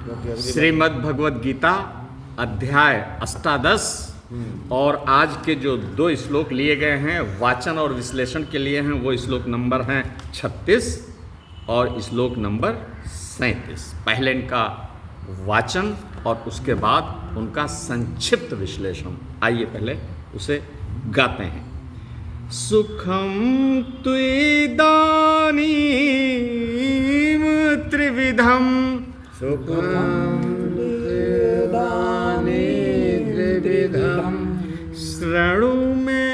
श्रीमद् भगवद गीता अध्याय अष्टादश और आज के जो 2 श्लोक लिए गए हैं वाचन और विश्लेषण के लिए हैं वो श्लोक नंबर हैं 36 और श्लोक नंबर 37। पहले इनका वाचन और उसके बाद उनका संक्षिप्त विश्लेषण। आइए पहले उसे गाते हैं। सुखम त्विदानीं त्रिविधम सुखं त्रिविधानि त्रिविधम् शृणु मे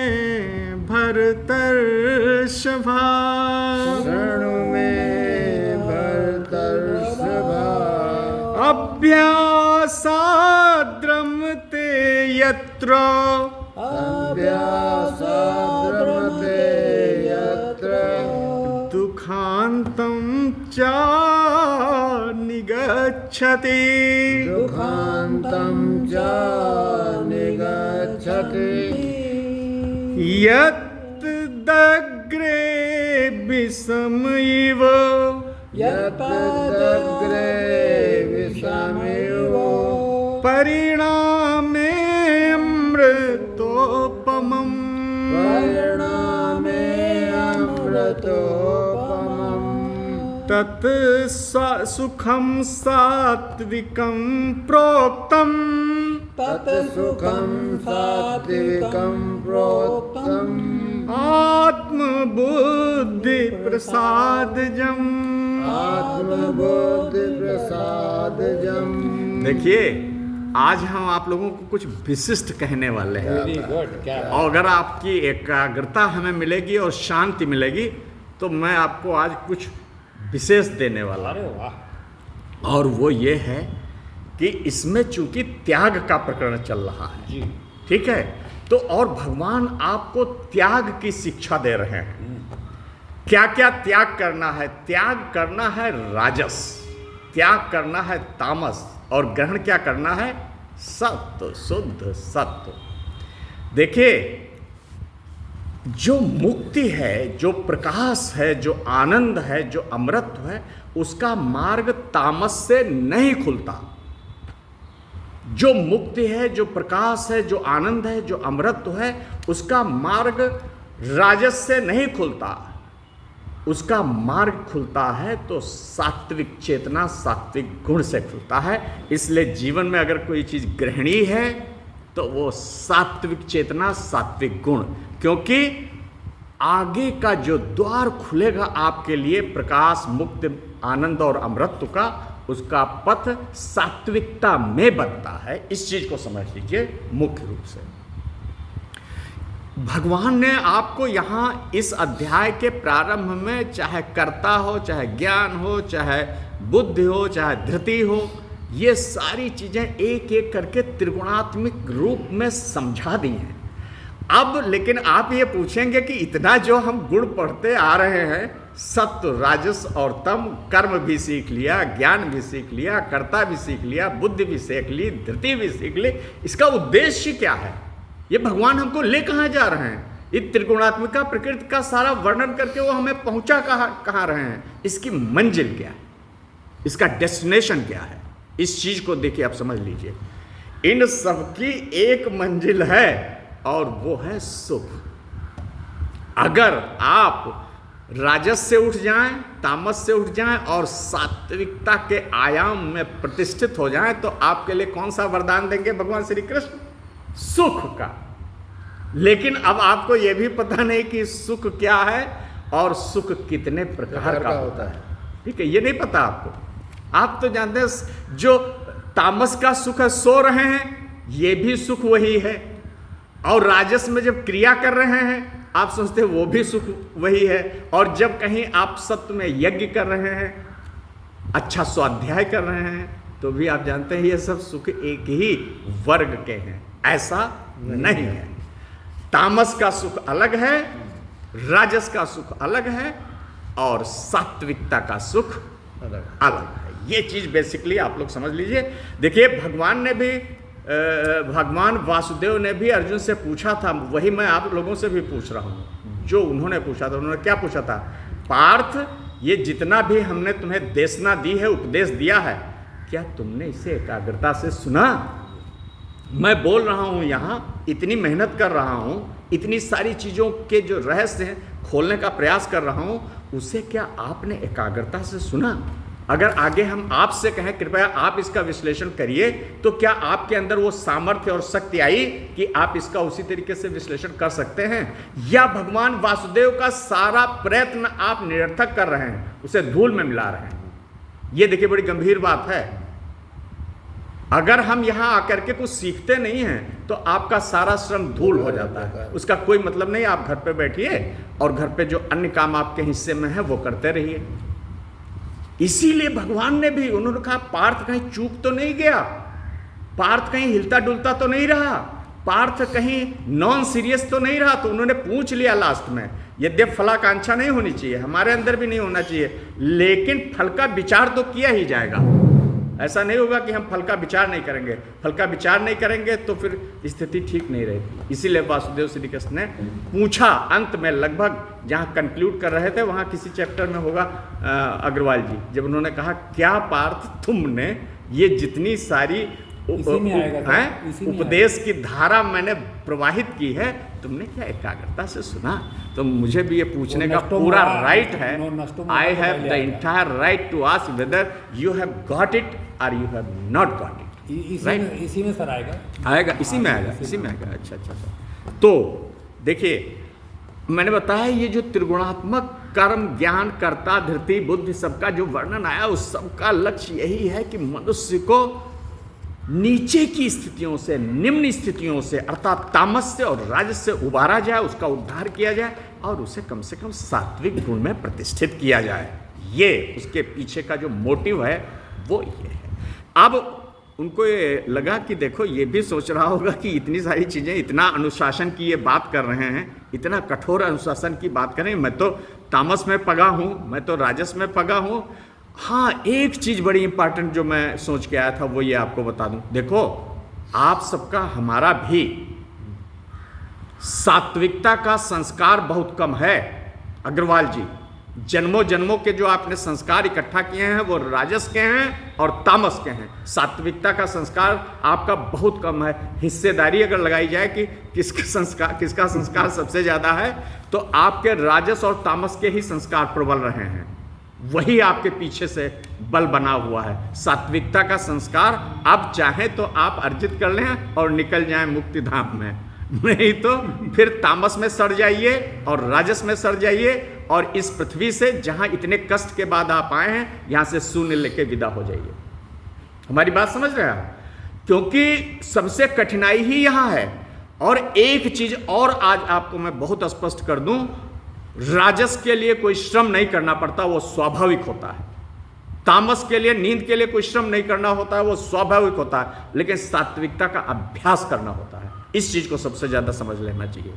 भरतर्षभा शृणु मे भरतर्षभा अभ्यासाद्रम ते यत्र अभ्यासाद्रमते यत्र दुःखान्तं च निगच्छति दुःखान्तं च निगच्छति यत्तदग्रे विषमिव यत्तदग्रे विषमिव परिणामे अमृतोपमम् परिणामे अमृतोपमम् तत् सुखं सात्विकं प्रोक्तम् तत् सुखं सात्विकं प्रोक्तम् आत्मबुद्धिप्रसादजम् आत्मबुद्धिप्रसादजम्। देखिए, आज हम आप लोगों को कुछ विशिष्ट कहने वाले हैं और अगर आपकी एकाग्रता हमें मिलेगी और शांति मिलेगी तो मैं आपको आज कुछ विशेष देने वाला हूँ। और वो ये है कि इसमें चूंकि त्याग का प्रकरण चल रहा है, ठीक है, तो और भगवान आपको त्याग की शिक्षा दे रहे हैं। क्या क्या त्याग करना है? त्याग करना है राजस, त्याग करना है तामस और ग्रहण क्या करना है? सत्व, शुद्ध सत्व। देखिए, जो मुक्ति है, जो प्रकाश है, जो आनंद है, जो अमृतत्व है, उसका मार्ग तामस से नहीं खुलता। जो मुक्ति है, जो प्रकाश है, जो आनंद है, जो अमृतत्व है, उसका मार्ग राजस से नहीं खुलता। उसका मार्ग खुलता है तो सात्विक चेतना, सात्विक गुण से खुलता है। इसलिए जीवन में अगर कोई चीज़ ग्रहणीय है तो वो सात्विक चेतना, सात्विक गुण, क्योंकि आगे का जो द्वार खुलेगा आपके लिए प्रकाश, मुक्ति, आनंद और अमृतत्व का, उसका पथ सात्विकता में बनता है। इस चीज को समझ लीजिए मुख्य रूप से। भगवान ने आपको यहाँ इस अध्याय के प्रारंभ में चाहे कर्ता हो, चाहे ज्ञान हो, चाहे बुद्धि हो, चाहे धृति हो, ये सारी चीजें एक एक करके त्रिगुणात्मक रूप में समझा दी हैं। अब लेकिन आप ये पूछेंगे कि इतना जो हम गुण पढ़ते आ रहे हैं, सत्व, राजस और तम, कर्म भी सीख लिया, ज्ञान भी सीख लिया, कर्ता भी सीख लिया, बुद्धि भी सीख ली, धृति भी सीख ली, इसका उद्देश्य क्या है? ये भगवान हमको ले कहाँ जा रहे हैं? इस त्रिगुणात्मिका प्रकृति का सारा वर्णन करके वो हमें पहुंचा कहाँ रहे हैं? इसकी मंजिल क्या है? इसका डेस्टिनेशन क्या है? इस चीज को देखिए, आप समझ लीजिए। इन सबकी एक मंजिल है और वो है सुख। अगर आप राजस से उठ जाएं, तामस से उठ जाएं और सात्विकता के आयाम में प्रतिष्ठित हो जाएं तो आपके लिए कौन सा वरदान देंगे भगवान श्री कृष्ण? सुख का। लेकिन अब आपको यह भी पता नहीं कि सुख क्या है और सुख कितने प्रकार का होता है। ठीक है, ये नहीं पता आपको। आप तो जानते हैं जो तामस का सुख है, सो रहे हैं, ये भी सुख वही है। और राजस में जब क्रिया कर रहे हैं आप सोचते हैं वो भी सुख वही है। और जब कहीं आप सत्व में यज्ञ कर रहे हैं, अच्छा स्वाध्याय कर रहे हैं, तो भी आप जानते हैं ये सब सुख एक ही वर्ग के हैं। ऐसा नहीं है। तामस का सुख अलग है, राजस का सुख अलग है और सात्विकता का सुख अलग है। ये चीज बेसिकली आप लोग समझ लीजिए। देखिए, भगवान वासुदेव ने भी अर्जुन से पूछा था, वही मैं आप लोगों से भी पूछ रहा हूँ जो उन्होंने पूछा था। उन्होंने क्या पूछा था? पार्थ, ये जितना भी हमने तुम्हें देशना दी है, उपदेश दिया है, क्या तुमने इसे एकाग्रता से सुना? मैं बोल रहा हूँ यहाँ, इतनी मेहनत कर रहा हूँ, इतनी सारी चीज़ों के जो रहस्य हैं खोलने का प्रयास कर रहा हूँ, उसे क्या आपने एकाग्रता से सुना? अगर आगे हम आपसे कहें कृपया आप इसका विश्लेषण करिए, तो क्या आपके अंदर वो सामर्थ्य और शक्ति आई कि आप इसका उसी तरीके से विश्लेषण कर सकते हैं? या भगवान वासुदेव का सारा प्रयत्न आप निरर्थक कर रहे हैं, उसे धूल में मिला रहे हैं? ये देखिए बड़ी गंभीर बात है। अगर हम यहाँ आकर के कुछ सीखते नहीं हैं तो आपका सारा श्रम धूल हो जाता है, उसका कोई मतलब नहीं। आप घर पे बैठिए और घर पे जो अन्य काम आपके हिस्से में है वो करते रहिए। इसीलिए भगवान ने भी, उन्होंने कहा पार्थ कहीं चूक तो नहीं गया, पार्थ कहीं हिलता डुलता तो नहीं रहा, पार्थ कहीं नॉन सीरियस तो नहीं रहा। तो उन्होंने पूछ लिया लास्ट में, यद्यप फलाकांक्षा नहीं होनी चाहिए, हमारे अंदर भी नहीं होना चाहिए, लेकिन फल का विचार तो किया ही जाएगा। ऐसा नहीं होगा कि हम फल का विचार नहीं करेंगे। फल का विचार नहीं करेंगे तो फिर स्थिति ठीक नहीं रहेगी। इसीलिए वासुदेव श्री कृष्ण ने पूछा अंत में, लगभग जहाँ कंक्लूड कर रहे थे वहाँ किसी चैप्टर में होगा अग्रवाल जी, जब उन्होंने कहा क्या पार्थ तुमने ये जितनी सारी उपदेश की धारा मैंने प्रवाहित की है, तुमने क्या एकाग्रता से सुना? तो मुझे भी ये पूछने का पूरा राइट है। I have the entire right to ask whether you have got it और you have not got it. इसी में सर आएगा, इसी में आएगा, इसी में आएगा। अच्छा। तो देखिए, मैंने बताया ये जो त्रिगुणात्मक कर्म, ज्ञान, कर्ता, धृति, बुद्धि, सबका जो वर्णन आया, उस सबका लक्ष्य यही है कि मनुष्य को नीचे की स्थितियों से, निम्न स्थितियों से, अर्थात तामस से और राजस से उबारा जाए, उसका उद्धार किया जाए और उसे कम से कम सात्विक गुण में प्रतिष्ठित किया जाए। ये उसके पीछे का जो मोटिव है वो ये है। अब उनको ये लगा कि देखो, ये भी सोच रहा होगा कि इतनी सारी चीज़ें, इतना अनुशासन की ये बात कर रहे हैं, इतना कठोर अनुशासन की बात कर रहे हैं, मैं तो तामस में पगा हूँ, मैं तो राजस में पगा हूँ। हाँ, एक चीज़ बड़ी इंपॉर्टेंट जो मैं सोच के आया था वो ये आपको बता दूं। देखो, आप सबका, हमारा भी सात्विकता का संस्कार बहुत कम है अग्रवाल जी। जन्मों जन्मों के जो आपने संस्कार इकट्ठा किए हैं वो राजस के हैं और तामस के हैं। सात्विकता का संस्कार आपका बहुत कम है। हिस्सेदारी अगर लगाई जाए कि किसका संस्कार सबसे ज़्यादा है, तो आपके राजस और तामस के ही संस्कार प्रबल रहे हैं, वही आपके पीछे से बल बना हुआ है। सात्विकता का संस्कार अब चाहें तो आप अर्जित कर लें और निकल जाएं मुक्ति धाम में, नहीं तो फिर तामस में सड़ जाइए और राजस में सड़ जाइए और इस पृथ्वी से, जहां इतने कष्ट के बाद आप आए हैं, यहां से शून्य लेके विदा हो जाइए। हमारी बात समझ रहे हैं आप? क्योंकि सबसे कठिनाई ही यहां है। और एक चीज और आज आपको मैं बहुत स्पष्ट कर दूं, राजस के लिए कोई श्रम नहीं करना पड़ता, वो स्वाभाविक होता है। तामस के लिए, नींद के लिए कोई श्रम नहीं करना होता है, वो स्वाभाविक होता है। लेकिन सात्विकता का अभ्यास करना होता है। इस चीज को सबसे ज्यादा समझ लेना चाहिए।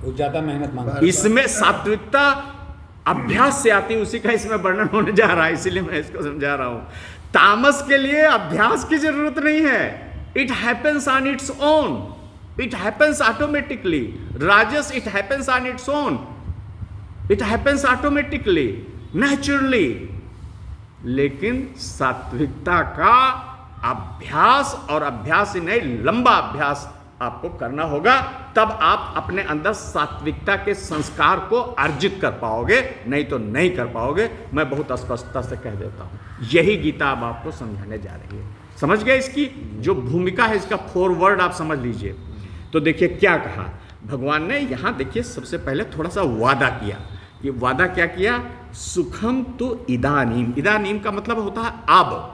वो ज्यादा मेहनत मांगता है। इसमें सात्विकता अभ्यास से आती है, उसी का इसमें वर्णन होने जा रहा है, इसीलिए मैं इसको समझा रहा हूं। तामस के लिए अभ्यास की जरूरत नहीं है, it happens on its own, it happens automatically. राजस, it happens on its own, it happens automatically, naturally. लेकिन सात्विकता का अभ्यास, और अभ्यास ही नहीं, लंबा अभ्यास आपको करना होगा, तब आप अपने अंदर सात्विकता के संस्कार को अर्जित कर पाओगे, नहीं तो नहीं कर पाओगे। मैं बहुत स्पष्टता से कह देता हूं, यही गीता अब आपको समझाने जा रही है। समझ गए? इसकी जो भूमिका है, इसका फॉरवर्ड आप समझ लीजिए। तो देखिए क्या कहा भगवान ने यहां। देखिए, सबसे पहले थोड़ा सा वादा किया। ये वादा क्या किया? सुखम तो इदानीम। इदानीम का मतलब होता है अब।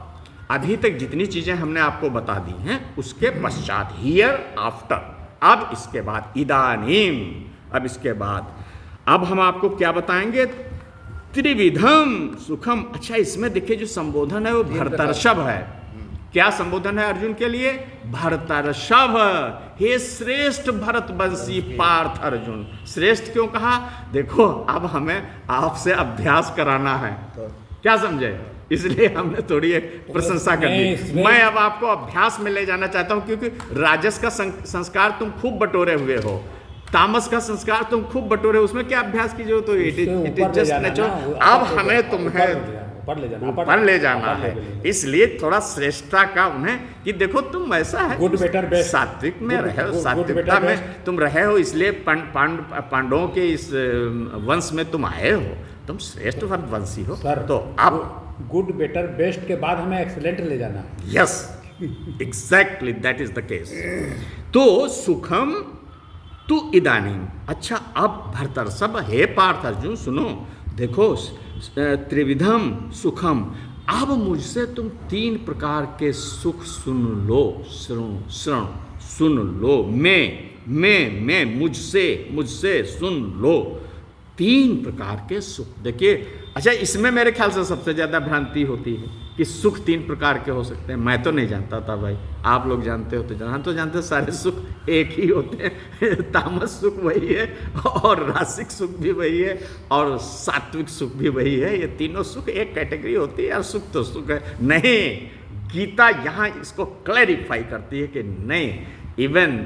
अभी तक जितनी चीजें हमने आपको बता दी हैं उसके पश्चात, हियर आफ्टर, अब इसके बाद, इदानीम, अब इसके बाद, अब हम आपको क्या बताएंगे? त्रिविधम सुखम। अच्छा, इसमें देखिए जो संबोधन है वो भरतर्षभ है। क्या संबोधन है अर्जुन के लिए? भरतर्षभ, हे श्रेष्ठ भरतवंशी पार्थ अर्जुन। श्रेष्ठ क्यों कहा? देखो, अब हमें आपसे अभ्यास कराना है, क्या समझे? इसलिए हमने थोड़ी एक प्रशंसा कर दी। मैं अब आपको अभ्यास में ले जाना चाहता हूं, क्योंकि राजस का संस्कार तुम खूब बटोरे हुए हो, तामस का संस्कार तुम खूब बटोरे, उसमें क्या अभ्यास की जरूरत हो? It is just natural. अब हमें तुम्हें ऊपर ले जाना, ऊपर ले जाना ऊपर है। ले जाना। इसलिए थोड़ा श्रेष्ठता का उन्हें कि देखो तुम ऐसा है, Good, better, best. सात्विक में Good, रहे हो, good, सात्विकता better, में तुम रहे हो, इसलिए पांडवों के इस वंश में तुम आए हो, तुम श्रेष्ठ वंशी हो। सर तो अब गुड बेटर बेस्ट के बाद हमें एक्सीलेंट ले जाना है। Yes, exactly that is the case. तो सुखम तू इदानीम, अच्छा अब भरतर्षभ, हे पार्थ अर्जुन सुनो, देखो त्रिविधम सुखम, अब मुझसे तुम 3 प्रकार के सुख सुन लो, सुन लो, मैं मुझसे सुन लो 3 प्रकार के सुख। देखिए, अच्छा इसमें मेरे ख्याल से सबसे ज़्यादा भ्रांति होती है कि सुख 3 प्रकार के हो सकते हैं। मैं तो नहीं जानता था भाई, आप लोग जानते हो तो हम तो जानते हैं सारे सुख एक ही होते हैं। तामस सुख वही है, और रासिक सुख भी वही है, और सात्विक सुख भी वही है। ये तीनों सुख एक कैटेगरी होती है यार, सुख तो सुख है। नहीं, गीता यहाँ इसको क्लैरिफाई करती है कि नहीं, even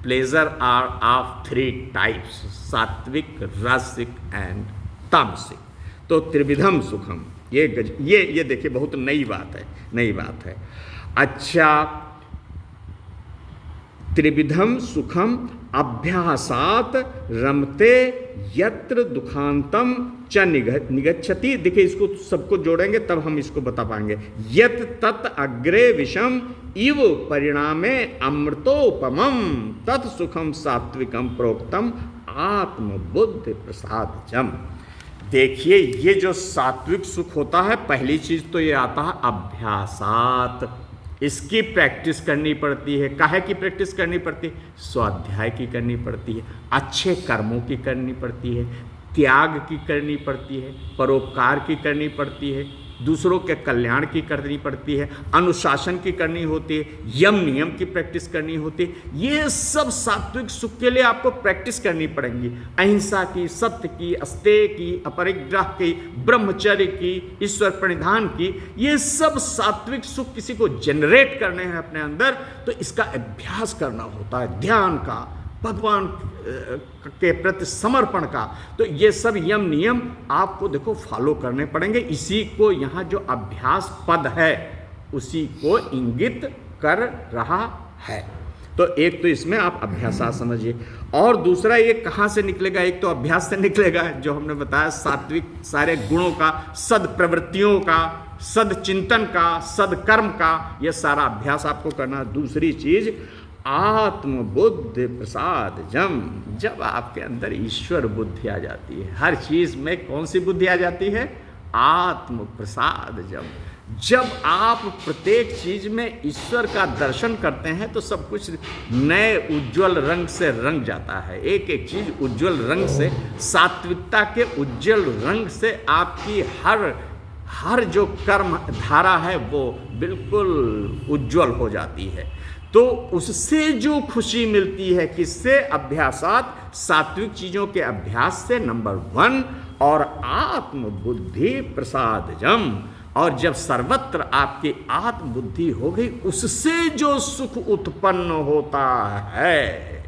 pleasure are of 3 types, सात्विक, रासिक एंड तामसिक। तो त्रिविधम सुखम, ये देखिए बहुत नई बात है। अच्छा, त्रिविधम सुखम अभ्यासात रमते यत्र दुखांतम च निगच्छति। देखिए इसको सबको जोड़ेंगे तब हम इसको बता पाएंगे। यत तत् अग्रे विषम इव परिणामे अमृतोपमम तत् सुखम सात्विकम प्रोक्तम आत्मबुद्धि प्रसादजम। देखिए ये जो सात्विक सुख होता है, पहली चीज तो ये आता है अभ्यासात, इसकी प्रैक्टिस करनी पड़ती है। काहे की प्रैक्टिस करनी पड़ती है? स्वाध्याय की करनी पड़ती है, अच्छे कर्मों की करनी पड़ती है, त्याग की करनी पड़ती है, परोपकार की करनी पड़ती है, दूसरों के कल्याण की करनी पड़ती है, अनुशासन की करनी होती है, यम नियम की प्रैक्टिस करनी होती है। ये सब सात्विक सुख के लिए आपको प्रैक्टिस करनी पड़ेंगी। अहिंसा की, सत्य की, अस्तेय की, अपरिग्रह की, ब्रह्मचर्य की, ईश्वर प्रणिधान की, ये सब सात्विक सुख किसी को जनरेट करने हैं अपने अंदर, तो इसका अभ्यास करना होता है, ध्यान का, भगवान के प्रति समर्पण का। तो ये सब यम नियम आपको देखो फॉलो करने पड़ेंगे। इसी को यहाँ जो अभ्यास पद है उसी को इंगित कर रहा है। तो एक तो इसमें आप अभ्यासा समझिए, और दूसरा ये कहाँ से निकलेगा? एक तो अभ्यास से निकलेगा, जो हमने बताया सात्विक सारे गुणों का, सद प्रवृत्तियों का, सद चिंतन का, सद कर्म का, ये सारा अभ्यास आपको करना। दूसरी चीज आत्मबुद्धि प्रसाद जम, जब आपके अंदर ईश्वर बुद्धि आ जाती है, हर चीज में कौन सी बुद्धि आ जाती है? आत्म प्रसाद जम। जब आप प्रत्येक चीज में ईश्वर का दर्शन करते हैं तो सब कुछ नए उज्जवल रंग से रंग जाता है। एक एक चीज उज्जवल रंग से, सात्विकता के उज्जवल रंग से आपकी हर जो कर्म धारा है वो बिल्कुल उज्जवल हो जाती है। तो उससे जो खुशी मिलती है, किससे? अभ्यासात, सात्विक चीजों के अभ्यास से, नंबर 1। और आत्मबुद्धि प्रसादजम, और जब सर्वत्र आपकी आत्मबुद्धि हो गई, उससे जो सुख उत्पन्न होता है।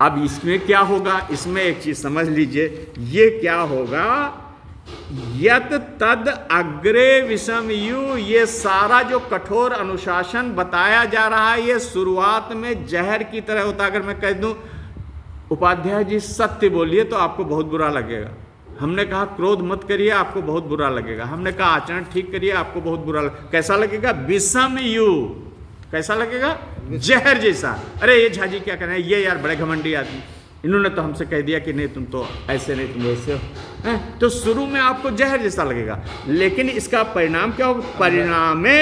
अब इसमें क्या होगा? इसमें एक चीज समझ लीजिए, ये क्या होगा? यत तद अग्रे विषम यु, ये सारा जो कठोर अनुशासन बताया जा रहा है, ये शुरुआत में जहर की तरह होता है। अगर मैं कह दूं उपाध्याय जी सत्य बोलिए तो आपको बहुत बुरा लगेगा। हमने कहा क्रोध मत करिए, आपको बहुत बुरा लगेगा। हमने कहा आचरण ठीक करिए, आपको बहुत बुरा लगेगा। कैसा लगेगा? विषम यु, कैसा लगेगा? जहर जैसा। अरे ये झाजी क्या कर रहे हैं, ये यार बड़े घमंडी आदमी, इन्होंने तो हमसे कह दिया कि नहीं तुम तो ऐसे नहीं, तुम वैसे हो। तो शुरू में आपको जहर जैसा लगेगा, लेकिन इसका परिणाम क्या होगा? परिणामे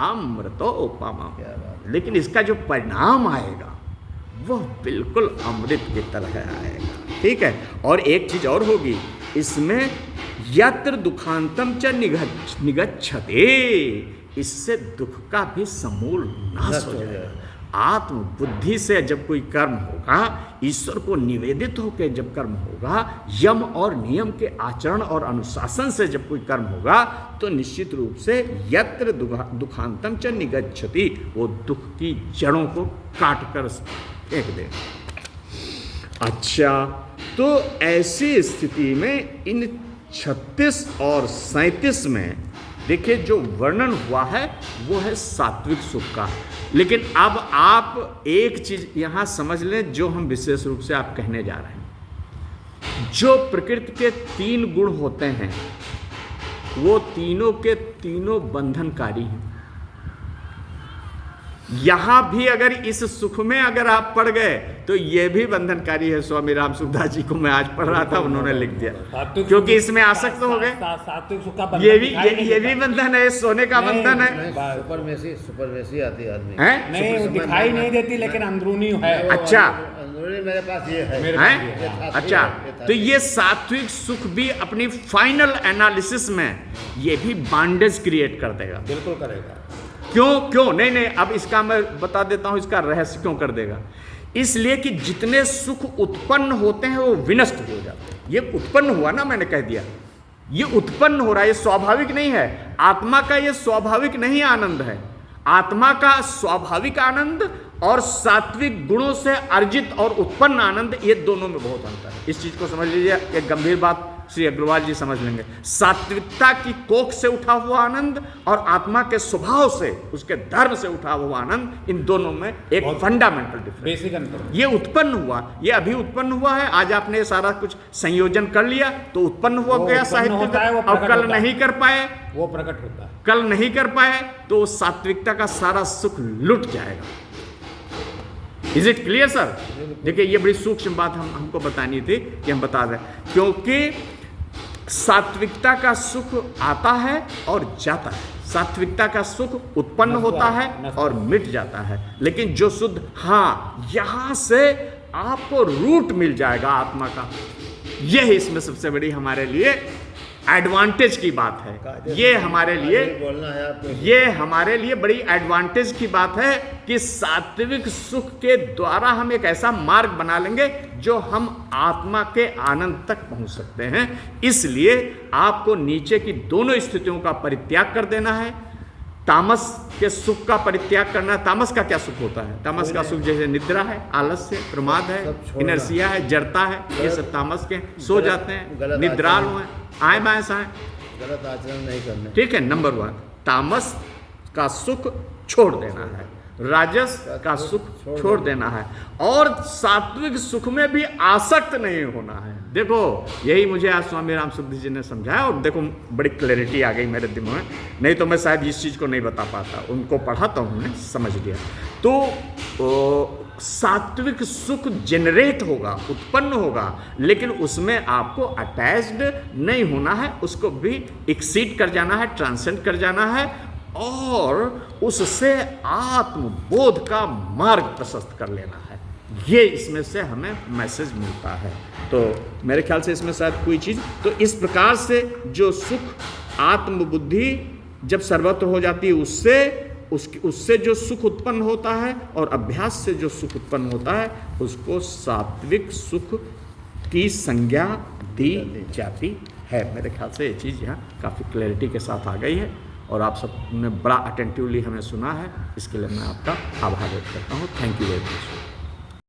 अमृतोपमा। लेकिन इसका जो परिणाम आएगा वह बिल्कुल अमृत की तरह आएगा। ठीक है। और एक चीज और होगी इसमें, यत्र दुखांतम च निगच्छते, इससे दुख का भी समूल नाश हो जाएगा। आत्म बुद्धि से जब कोई कर्म होगा, ईश्वर को निवेदित होकर जब कर्म होगा, यम और नियम के आचरण और अनुशासन से जब कोई कर्म होगा, तो निश्चित रूप से यत्र दुखांतम च निगच्छति, वो दुख की जड़ों को काट कर फेंक दे। अच्छा, तो ऐसी स्थिति में इन 36 और 37 में देखिए जो वर्णन हुआ है वो है सात्विक सुख का। लेकिन अब आप एक चीज यहां समझ लें जो हम विशेष रूप से आप कहने जा रहे हैं। जो प्रकृति के 3 गुण होते हैं वो तीनों के तीनों बंधनकारी हैं। यहां भी अगर इस सुख में अगर आप पड़ गए तो ये भी बंधनकारी है। स्वामी राम सुखदास जी को मैं आज पढ़ रहा था, उन्होंने लिख दिया, क्योंकि इसमें आसक्त हो गए। सात्विक सुख का ये भी बंधन है, सोने का बंधन है। सुपरमेसी आती है आदमी हैं? नहीं, वो दिखाई नहीं देती लेकिन अंदरूनी है। अच्छा, अंदरूनी मेरे पास ये है। हैं? अच्छा, तो ये सात्विक सुख भी अपनी फाइनल एनालिसिस में ये भी बांडेज क्रिएट कर देगा। बिल्कुल करेगा। क्यों नहीं, अब इसका मैं बता देता हूं, इसका रहस्य क्यों कर देगा। इसलिए कि जितने सुख उत्पन्न होते हैं वो विनष्ट हो जाते हैं। ये उत्पन्न हुआ ना, मैंने कह दिया, ये उत्पन्न हो रहा है, ये स्वाभाविक नहीं है। आत्मा का ये स्वाभाविक नहीं आनंद है। आत्मा का स्वाभाविक आनंद और सात्विक गुणों से अर्जित और उत्पन्न आनंद, ये दोनों में बहुत अंतर है। इस चीज को समझ लीजिए, एक गंभीर बात श्री अग्रवाल जी समझ लेंगे। सात्विकता की कोख से उठा हुआ आनंद और आत्मा के स्वभाव से, उसके धर्म से उठा हुआ आनंद, इन दोनों में एक फंडामेंटल डिफरेंस, बेसिक अंतर। ये उत्पन्न हुआ, ये अभी उत्पन्न हुआ है। आज आपने सारा कुछ संयोजन कर लिया तो उत्पन्न हुआ गया साहित्य, और कल नहीं कर पाए, वो प्रकट होता है। कल नहीं कर पाए तो सात्विकता का सारा सुख लुट जाएगा। Is it clear sir? देखिए ये बड़ी सूक्ष्म बात हमको बतानी थी कि हम बता दें, क्योंकि सात्विकता का सुख आता है और जाता है। सात्विकता का सुख उत्पन्न होता है और मिट जाता है। लेकिन जो शुद्ध, हाँ, यहां से आपको रूट मिल जाएगा आत्मा का। यह इसमें सबसे बड़ी हमारे लिए एडवांटेज की बात है। ये हमारे लिए बोलना है आपको, ये हमारे लिए बड़ी एडवांटेज की बात है कि सात्विक सुख के द्वारा हम एक ऐसा मार्ग बना लेंगे जो हम आत्मा के आनंद तक पहुंच सकते हैं। इसलिए आपको नीचे की दोनों स्थितियों का परित्याग कर देना है। तामस के सुख का परित्याग करना है। तामस का क्या सुख होता है? तामस का सुख जैसे निद्रा है, आलस्य, प्रमाद है, इनर्सिया है, जड़ता है, ये सब तामस के। सो जाते हैं, निद्रालु हैं, आए बाएं साएं, गलत आचरण नहीं करना। ठीक है। नंबर 1, तामस का सुख छोड़ देना है, राजस का सुख छोड़ देना है, और सात्विक सुख में भी आसक्त नहीं होना है। देखो यही मुझे आज स्वामी राम सुखदास जी ने समझाया, और देखो बड़ी क्लैरिटी आ गई मेरे दिमाग में। नहीं तो मैं शायद इस चीज़ को नहीं बता पाता। उनको पढ़ा तो उन्होंने समझ लिया। तो सात्विक सुख जनरेट होगा, उत्पन्न होगा, लेकिन उसमें आपको अटैच्ड नहीं होना है। उसको भी एक्सीड कर जाना है, ट्रांसेंड कर जाना है, और उससे आत्मबोध का मार्ग प्रशस्त कर लेना है। ये इसमें से हमें मैसेज मिलता है। तो मेरे ख्याल से इसमें शायद कोई चीज़, तो इस प्रकार से जो सुख आत्मबुद्धि जब सर्वत्र हो जाती है, उससे जो सुख उत्पन्न होता है और अभ्यास से जो सुख उत्पन्न होता है, उसको सात्विक सुख की संज्ञा दी जाती है। मेरे ख्याल से ये चीज़ यहाँ काफ़ी क्लैरिटी के साथ आ गई है, और आप सब ने बड़ा अटेंटिवली हमें सुना है। इसके लिए मैं आपका आभार व्यक्त करता हूँ। Thank you very much.